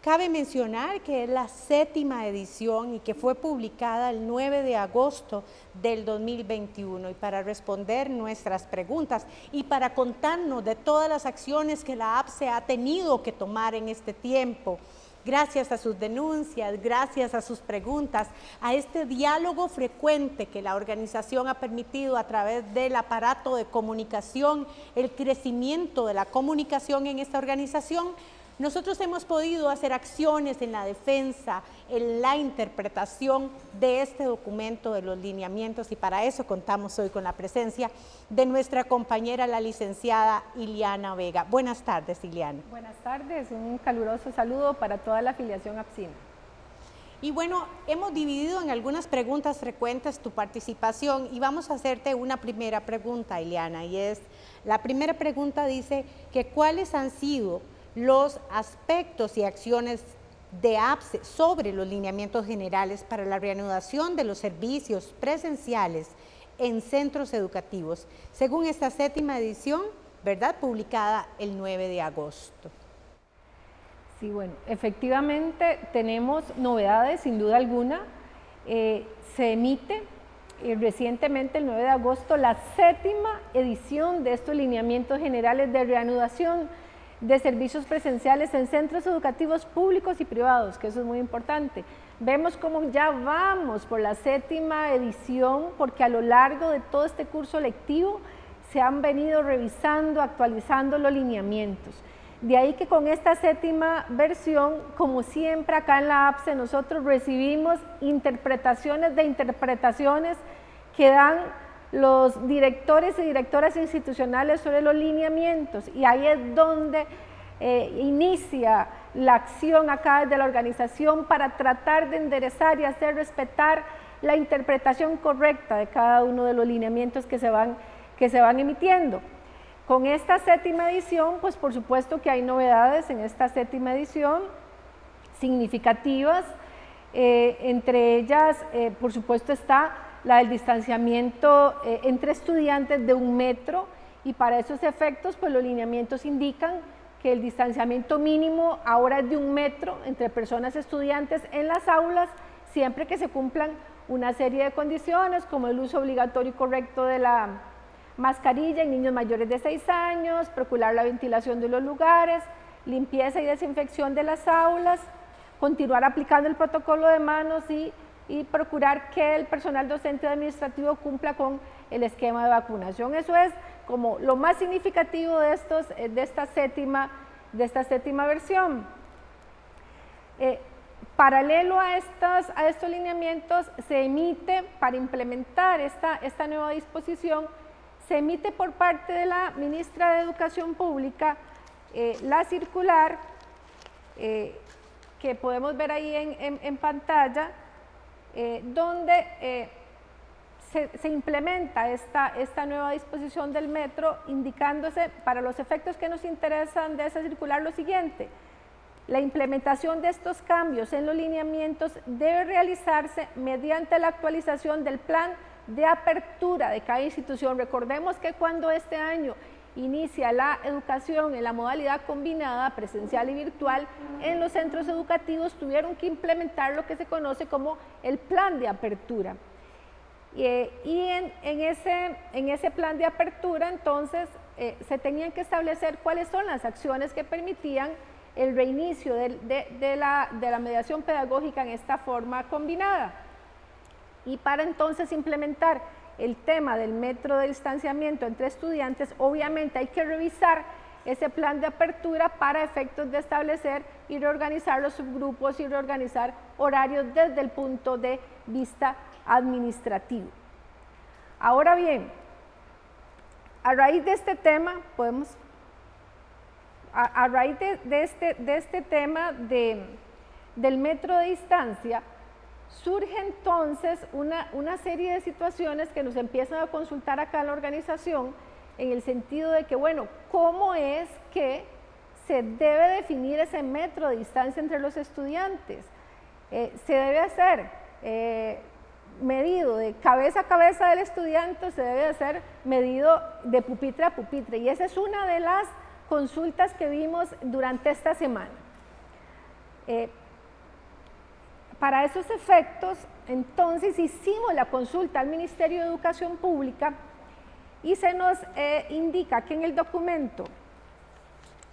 Cabe mencionar que es la 7ª edición y que fue publicada el 9 de agosto del 2021. Y para responder nuestras preguntas y para contarnos de todas las acciones que la APSE ha tenido que tomar en este tiempo, gracias a sus denuncias, gracias a sus preguntas, a este diálogo frecuente que la organización ha permitido a través del aparato de comunicación, el crecimiento de la comunicación en esta organización, nosotros hemos podido hacer acciones en la defensa, en la interpretación de este documento de los lineamientos, y para eso contamos hoy con la presencia de nuestra compañera, la licenciada Iliana Vega. Buenas tardes, Iliana. Buenas tardes, un caluroso saludo para toda la afiliación apsina. Y bueno, hemos dividido en algunas preguntas frecuentes tu participación y vamos a hacerte una primera pregunta, Iliana, y es, la primera pregunta dice que ¿cuáles han sido los aspectos y acciones de APSE sobre los lineamientos generales para la reanudación de los servicios presenciales en centros educativos, según esta 7ª edición, ¿verdad?, publicada el 9 de agosto. Sí, bueno, efectivamente tenemos novedades, sin duda alguna. Se emite recientemente, el 9 de agosto, la 7ª edición de estos lineamientos generales de reanudación de servicios presenciales en centros educativos públicos y privados, que eso es muy importante. Vemos cómo ya vamos por la 7ª edición, porque a lo largo de todo este curso lectivo se han venido revisando, actualizando los lineamientos. De ahí que con esta 7ª versión, como siempre acá en la APSE, nosotros recibimos interpretaciones de interpretaciones que dan los directores y directoras institucionales sobre los lineamientos, y ahí es donde inicia la acción acá desde la organización para tratar de enderezar y hacer respetar la interpretación correcta de cada uno de los lineamientos que se van emitiendo. Con esta 7ª edición, pues por supuesto que hay novedades en esta 7ª edición significativas, entre ellas, por supuesto, está la del distanciamiento entre estudiantes de 1 metro, y para esos efectos, pues los lineamientos indican que el distanciamiento mínimo ahora es de 1 metro entre personas estudiantes en las aulas, siempre que se cumplan una serie de condiciones, como el uso obligatorio y correcto de la mascarilla en niños mayores de 6 años, procurar la ventilación de los lugares, limpieza y desinfección de las aulas, continuar aplicando el protocolo de manos y procurar que el personal docente y administrativo cumpla con el esquema de vacunación. Eso es como lo más significativo de esta 7ª versión. Paralelo a estos lineamientos, se emite, para implementar esta nueva disposición, se emite por parte de la ministra de Educación Pública la circular que podemos ver ahí en pantalla, donde se implementa esta nueva disposición del metro, indicándose para los efectos que nos interesan de esa circular lo siguiente: la implementación de estos cambios en los lineamientos debe realizarse mediante la actualización del plan de apertura de cada institución. Recordemos que cuando este año inicia la educación en la modalidad combinada, presencial y virtual, en los centros educativos tuvieron que implementar lo que se conoce como el plan de apertura. Y en ese plan de apertura, entonces, se tenían que establecer cuáles son las acciones que permitían el reinicio de la mediación pedagógica en esta forma combinada. Y para entonces implementar el tema del metro de distanciamiento entre estudiantes, obviamente hay que revisar ese plan de apertura para efectos de establecer y reorganizar los subgrupos y reorganizar horarios desde el punto de vista administrativo. Ahora bien, a raíz de este tema, a raíz de este tema del metro de distancia, surge entonces una serie de situaciones que nos empiezan a consultar acá en la organización, en el sentido de que, bueno, ¿cómo es que se debe definir ese metro de distancia entre los estudiantes? Se debe hacer medido de cabeza a cabeza del estudiante, se debe hacer medido de pupitre a pupitre, y esa es una de las consultas que vimos durante esta semana. Para esos efectos, entonces, hicimos la consulta al Ministerio de Educación Pública y se nos indica que en el documento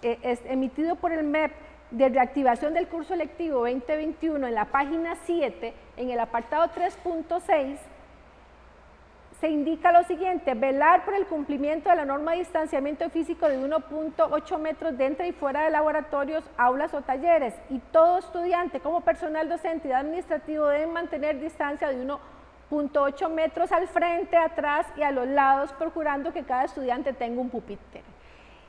emitido por el MEP de reactivación del curso lectivo 2021, en la página 7, en el apartado 3.6, se indica lo siguiente: velar por el cumplimiento de la norma de distanciamiento físico de 1.8 metros dentro y fuera de laboratorios, aulas o talleres, y todo estudiante como personal docente y administrativo deben mantener distancia de 1.8 metros al frente, atrás y a los lados, procurando que cada estudiante tenga un pupitre.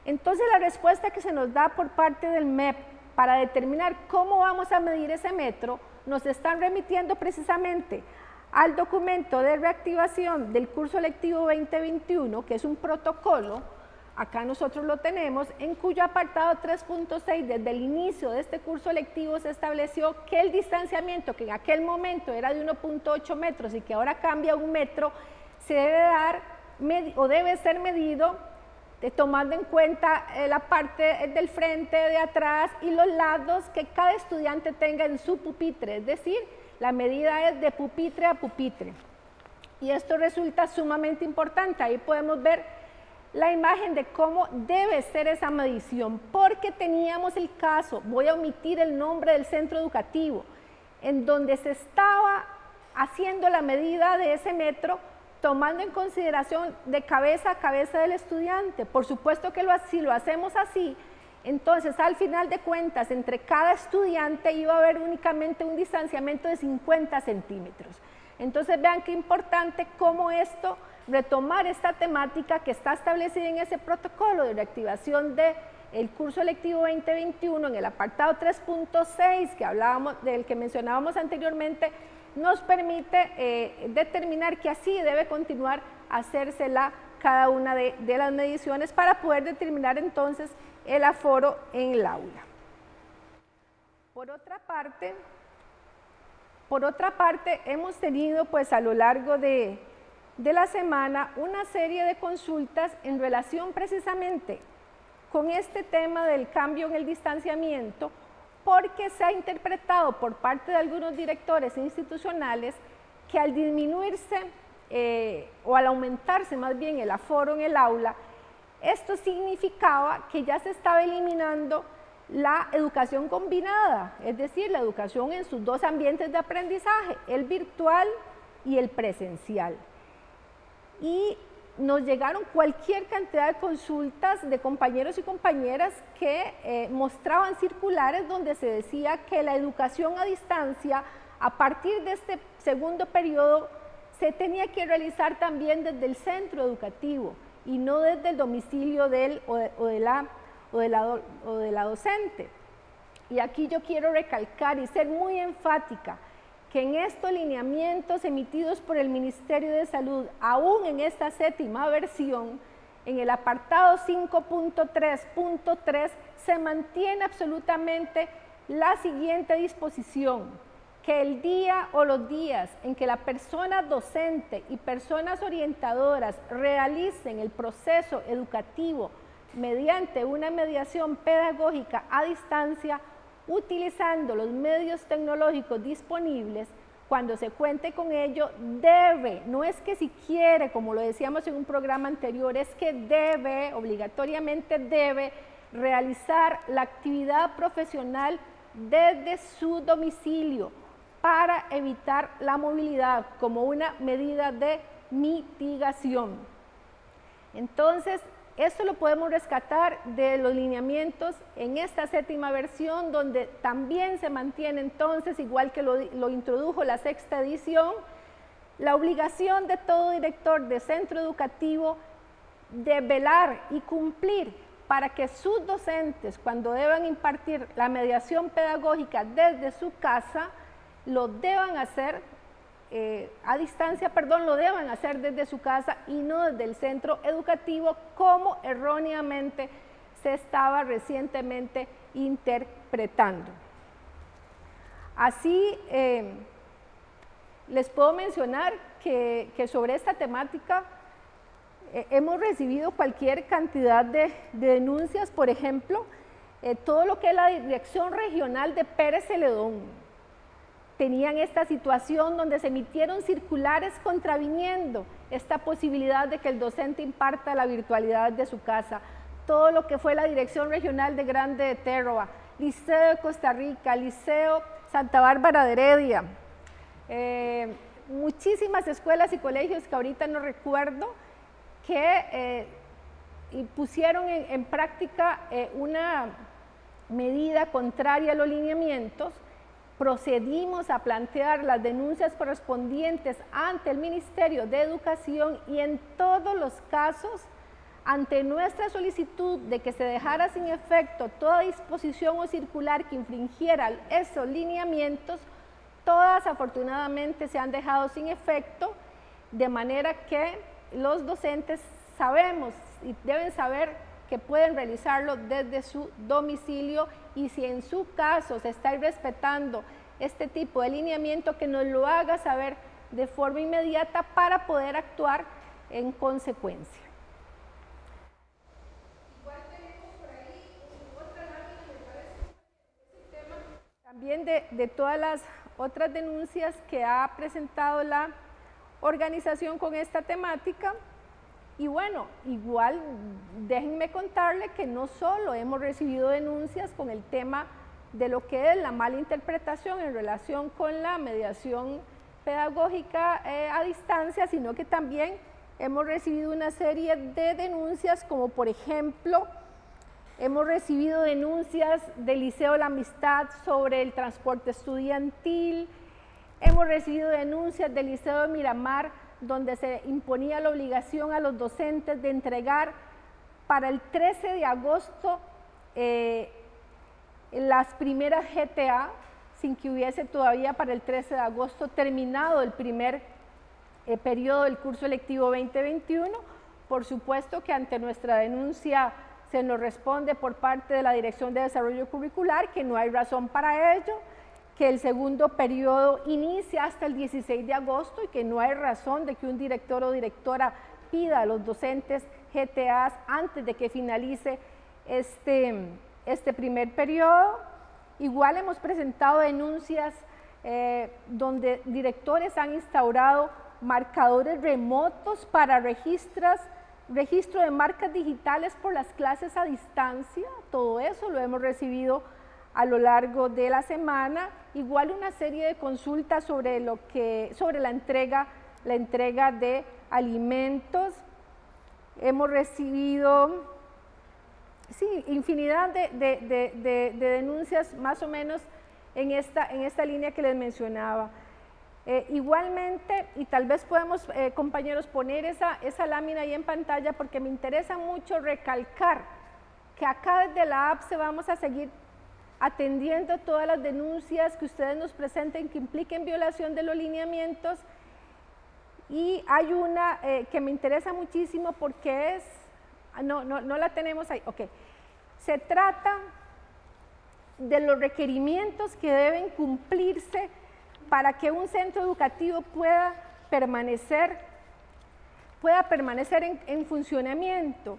Entonces, la respuesta que se nos da por parte del MEP para determinar cómo vamos a medir ese metro, nos están remitiendo precisamente al documento de reactivación del curso lectivo 2021, que es un protocolo acá nosotros lo tenemos, en cuyo apartado 3.6, desde el inicio de este curso lectivo se estableció que el distanciamiento, que en aquel momento era de 1.8 metros y que ahora cambia a 1 metro, se debe dar o debe ser medido tomando en cuenta la parte del frente, de atrás y los lados que cada estudiante tenga en su pupitre, es decir, la medida es de pupitre a pupitre. Y esto resulta sumamente importante, ahí podemos ver la imagen de cómo debe ser esa medición, porque teníamos el caso, voy a omitir el nombre del centro educativo, en donde se estaba haciendo la medida de ese metro, tomando en consideración de cabeza a cabeza del estudiante. Por supuesto que si lo hacemos así, entonces al final de cuentas entre cada estudiante iba a haber únicamente un distanciamiento de 50 centímetros. Entonces vean qué importante cómo esto, retomar esta temática que está establecida en ese protocolo de reactivación del curso lectivo 2021 en el apartado 3.6 que hablábamos, del que mencionábamos anteriormente, nos permite determinar que así debe continuar a hacerse cada una de las mediciones para poder determinar entonces el aforo en el aula. Por otra parte, hemos tenido pues a lo largo de la semana una serie de consultas en relación precisamente con este tema del cambio en el distanciamiento, porque se ha interpretado por parte de algunos directores institucionales que al disminuirse o al aumentarse más bien el aforo en el aula, esto significaba que ya se estaba eliminando la educación combinada, es decir, la educación en sus dos ambientes de aprendizaje, el virtual y el presencial. Y nos llegaron cualquier cantidad de consultas de compañeros y compañeras que mostraban circulares donde se decía que la educación a distancia, a partir de este segundo periodo, se tenía que realizar también desde el centro educativo y no desde el domicilio de la docente. Y aquí yo quiero recalcar y ser muy enfática que en estos lineamientos emitidos por el Ministerio de Salud, aún en esta séptima versión, en el apartado 5.3.3 se mantiene absolutamente la siguiente disposición, que el día o los días en que la persona docente y personas orientadoras realicen el proceso educativo mediante una mediación pedagógica a distancia, utilizando los medios tecnológicos disponibles, cuando se cuente con ello, debe, no es que si quiere, como lo decíamos en un programa anterior, es que debe, obligatoriamente debe, realizar la actividad profesional desde su domicilio para evitar la movilidad como una medida de mitigación. Entonces, esto lo podemos rescatar de los lineamientos en esta séptima versión, donde también se mantiene entonces, igual que lo introdujo la sexta edición, la obligación de todo director de centro educativo de velar y cumplir para que sus docentes, cuando deban impartir la mediación pedagógica desde su casa, lo deban hacer a distancia, lo deban hacer desde su casa y no desde el centro educativo, como erróneamente se estaba recientemente interpretando. Así, les puedo mencionar que sobre esta temática hemos recibido cualquier cantidad de denuncias, por ejemplo, todo lo que es la Dirección Regional de Pérez Celedón. Tenían esta situación donde se emitieron circulares contraviniendo esta posibilidad de que el docente imparta la virtualidad de su casa. Todo lo que fue la Dirección Regional de Grande de Terroa, Liceo de Costa Rica, Liceo Santa Bárbara de Heredia, muchísimas escuelas y colegios que ahorita no recuerdo, que pusieron en práctica una medida contraria a los lineamientos. Procedimos a plantear las denuncias correspondientes ante el Ministerio de Educación y en todos los casos, ante nuestra solicitud de que se dejara sin efecto toda disposición o circular que infringiera esos lineamientos, todas afortunadamente se han dejado sin efecto, de manera que los docentes sabemos y deben saber que pueden realizarlo desde su domicilio, y si en su caso se está respetando este tipo de lineamiento, que nos lo haga saber de forma inmediata para poder actuar en consecuencia. Igual tenemos por ahí otra lámina, me parece, también de todas las otras denuncias que ha presentado la organización con esta temática. Y bueno, igual déjenme contarle que no solo hemos recibido denuncias con el tema de lo que es la mala interpretación en relación con la mediación pedagógica a distancia, sino que también hemos recibido una serie de denuncias, como por ejemplo, hemos recibido denuncias del Liceo La Amistad sobre el transporte estudiantil, hemos recibido denuncias del Liceo de Miramar, donde se imponía la obligación a los docentes de entregar para el 13 de agosto las primeras GTA, sin que hubiese todavía para el 13 de agosto terminado el primer periodo del curso electivo 2021. Por supuesto que ante nuestra denuncia se nos responde por parte de la Dirección de Desarrollo Curricular que no hay razón para ello, que el segundo periodo inicia hasta el 16 de agosto y que no hay razón de que un director o directora pida a los docentes GTAs antes de que finalice este primer periodo. Igual hemos presentado denuncias donde directores han instaurado marcadores remotos para registro de marcas digitales por las clases a distancia. Todo eso lo hemos recibido a lo largo de la semana. Igual una serie de consultas sobre la entrega de alimentos. Hemos recibido infinidad de denuncias más o menos en esta línea que les mencionaba. Igualmente, y tal vez podemos, compañeros, poner esa lámina ahí en pantalla, porque me interesa mucho recalcar que acá desde la APSE vamos a seguir atendiendo todas las denuncias que ustedes nos presenten que impliquen violación de los lineamientos. Y hay una que me interesa muchísimo porque no la tenemos ahí, ok. Se trata de los requerimientos que deben cumplirse para que un centro educativo pueda permanecer en funcionamiento.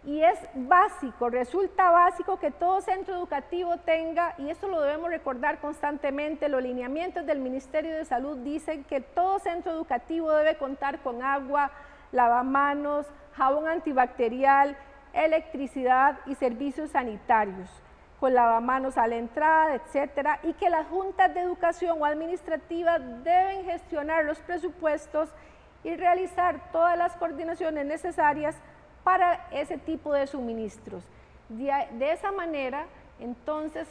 Y es básico, resulta básico que todo centro educativo tenga, y esto lo debemos recordar constantemente, los lineamientos del Ministerio de Salud dicen que todo centro educativo debe contar con agua, lavamanos, jabón antibacterial, electricidad y servicios sanitarios, con lavamanos a la entrada, etcétera, y que las juntas de educación o administrativas deben gestionar los presupuestos y realizar todas las coordinaciones necesarias para ese tipo de suministros. De esa manera, entonces,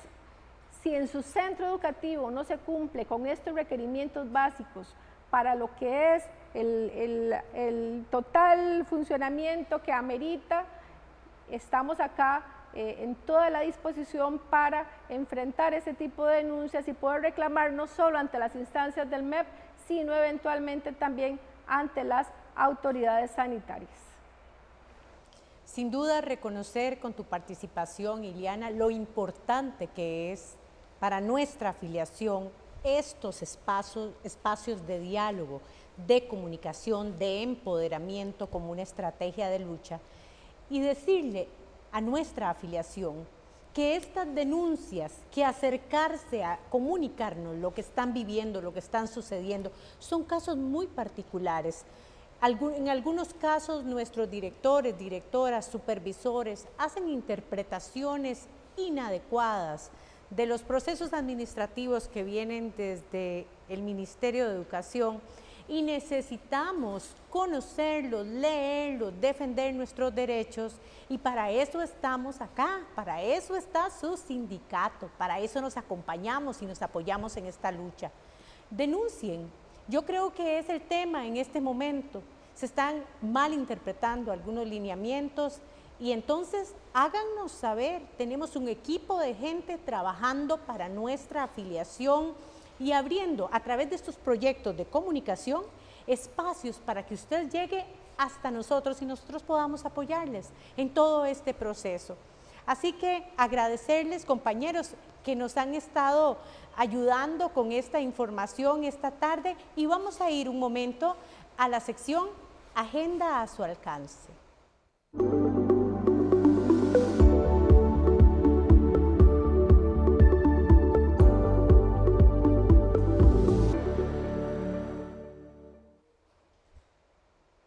si en su centro educativo no se cumple con estos requerimientos básicos para lo que es el total funcionamiento que amerita, estamos acá en toda la disposición para enfrentar ese tipo de denuncias y poder reclamar no solo ante las instancias del MEP, sino eventualmente también ante las autoridades sanitarias. Sin duda, reconocer con tu participación, Iliana, lo importante que es para nuestra afiliación estos espacios de diálogo, de comunicación, de empoderamiento como una estrategia de lucha, y decirle a nuestra afiliación que estas denuncias, que acercarse a comunicarnos lo que están viviendo, lo que están sucediendo, son casos muy particulares. En algunos casos nuestros directores, directoras, supervisores hacen interpretaciones inadecuadas de los procesos administrativos que vienen desde el Ministerio de Educación, y necesitamos conocerlos, leerlos, defender nuestros derechos, y para eso estamos acá, para eso está su sindicato, para eso nos acompañamos y nos apoyamos en esta lucha. Denuncien. Yo creo que es el tema en este momento. Se están mal interpretando algunos lineamientos y entonces háganos saber. Tenemos un equipo de gente trabajando para nuestra afiliación y abriendo a través de estos proyectos de comunicación espacios para que usted llegue hasta nosotros y nosotros podamos apoyarles en todo este proceso. Así que agradecerles, compañeros, que nos han estado ayudando con esta información esta tarde, y vamos a ir un momento a la sección Agenda a su alcance.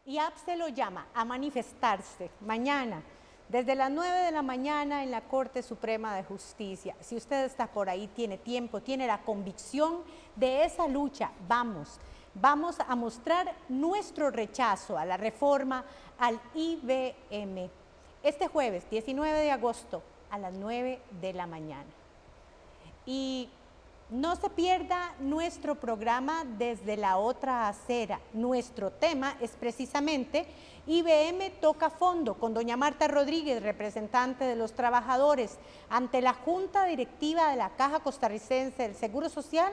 Y APSE lo llama a manifestarse mañana, desde las 9 de la mañana en la Corte Suprema de Justicia. Si usted está por ahí, tiene tiempo, tiene la convicción de esa lucha, vamos a mostrar nuestro rechazo a la reforma al IBM. Este jueves, 19 de agosto, a las 9 de la mañana. Y no se pierda nuestro programa Desde la Otra Acera. Nuestro tema es precisamente IBM toca fondo, con doña Marta Rodríguez, representante de los trabajadores, ante la Junta Directiva de la Caja Costarricense del Seguro Social,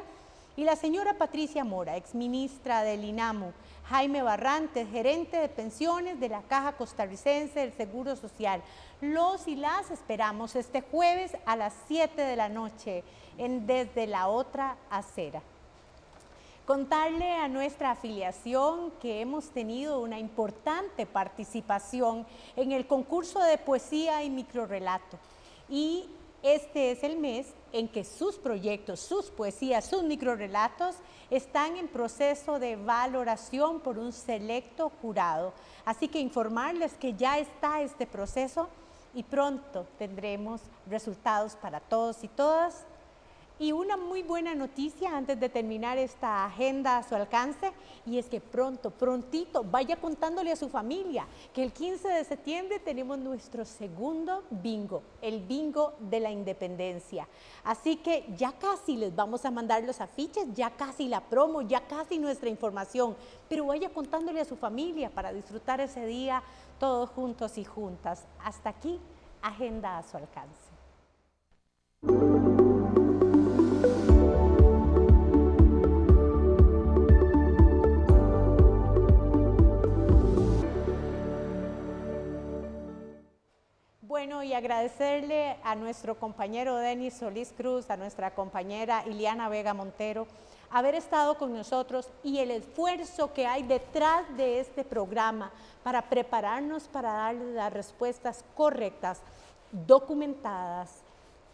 y la señora Patricia Mora, exministra del INAMU, Jaime Barrantes, gerente de pensiones de la Caja Costarricense del Seguro Social. Los y las esperamos este jueves a las 7 de la noche en Desde la Otra Acera. Contarle a nuestra afiliación que hemos tenido una importante participación en el concurso de poesía y microrrelato, y este es el mes en que sus proyectos, sus poesías, sus microrrelatos están en proceso de valoración por un selecto jurado. Así que informarles que ya está este proceso y pronto tendremos resultados para todos y todas. Y una muy buena noticia antes de terminar esta agenda a su alcance, y es que prontito, vaya contándole a su familia que el 15 de septiembre tenemos nuestro segundo bingo, el bingo de la independencia. Así que ya casi les vamos a mandar los afiches, ya casi la promo, ya casi nuestra información, pero vaya contándole a su familia para disfrutar ese día todos juntos y juntas. Hasta aquí, agenda a su alcance. Bueno, y agradecerle a nuestro compañero Denis Solís Cruz, a nuestra compañera Iliana Vega Montero, haber estado con nosotros, y el esfuerzo que hay detrás de este programa para prepararnos para darle las respuestas correctas, documentadas,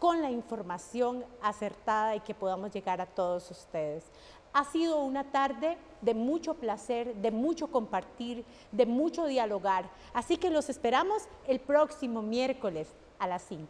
con la información acertada y que podamos llegar a todos ustedes. Ha sido una tarde de mucho placer, de mucho compartir, de mucho dialogar. Así que los esperamos el próximo miércoles a las 5.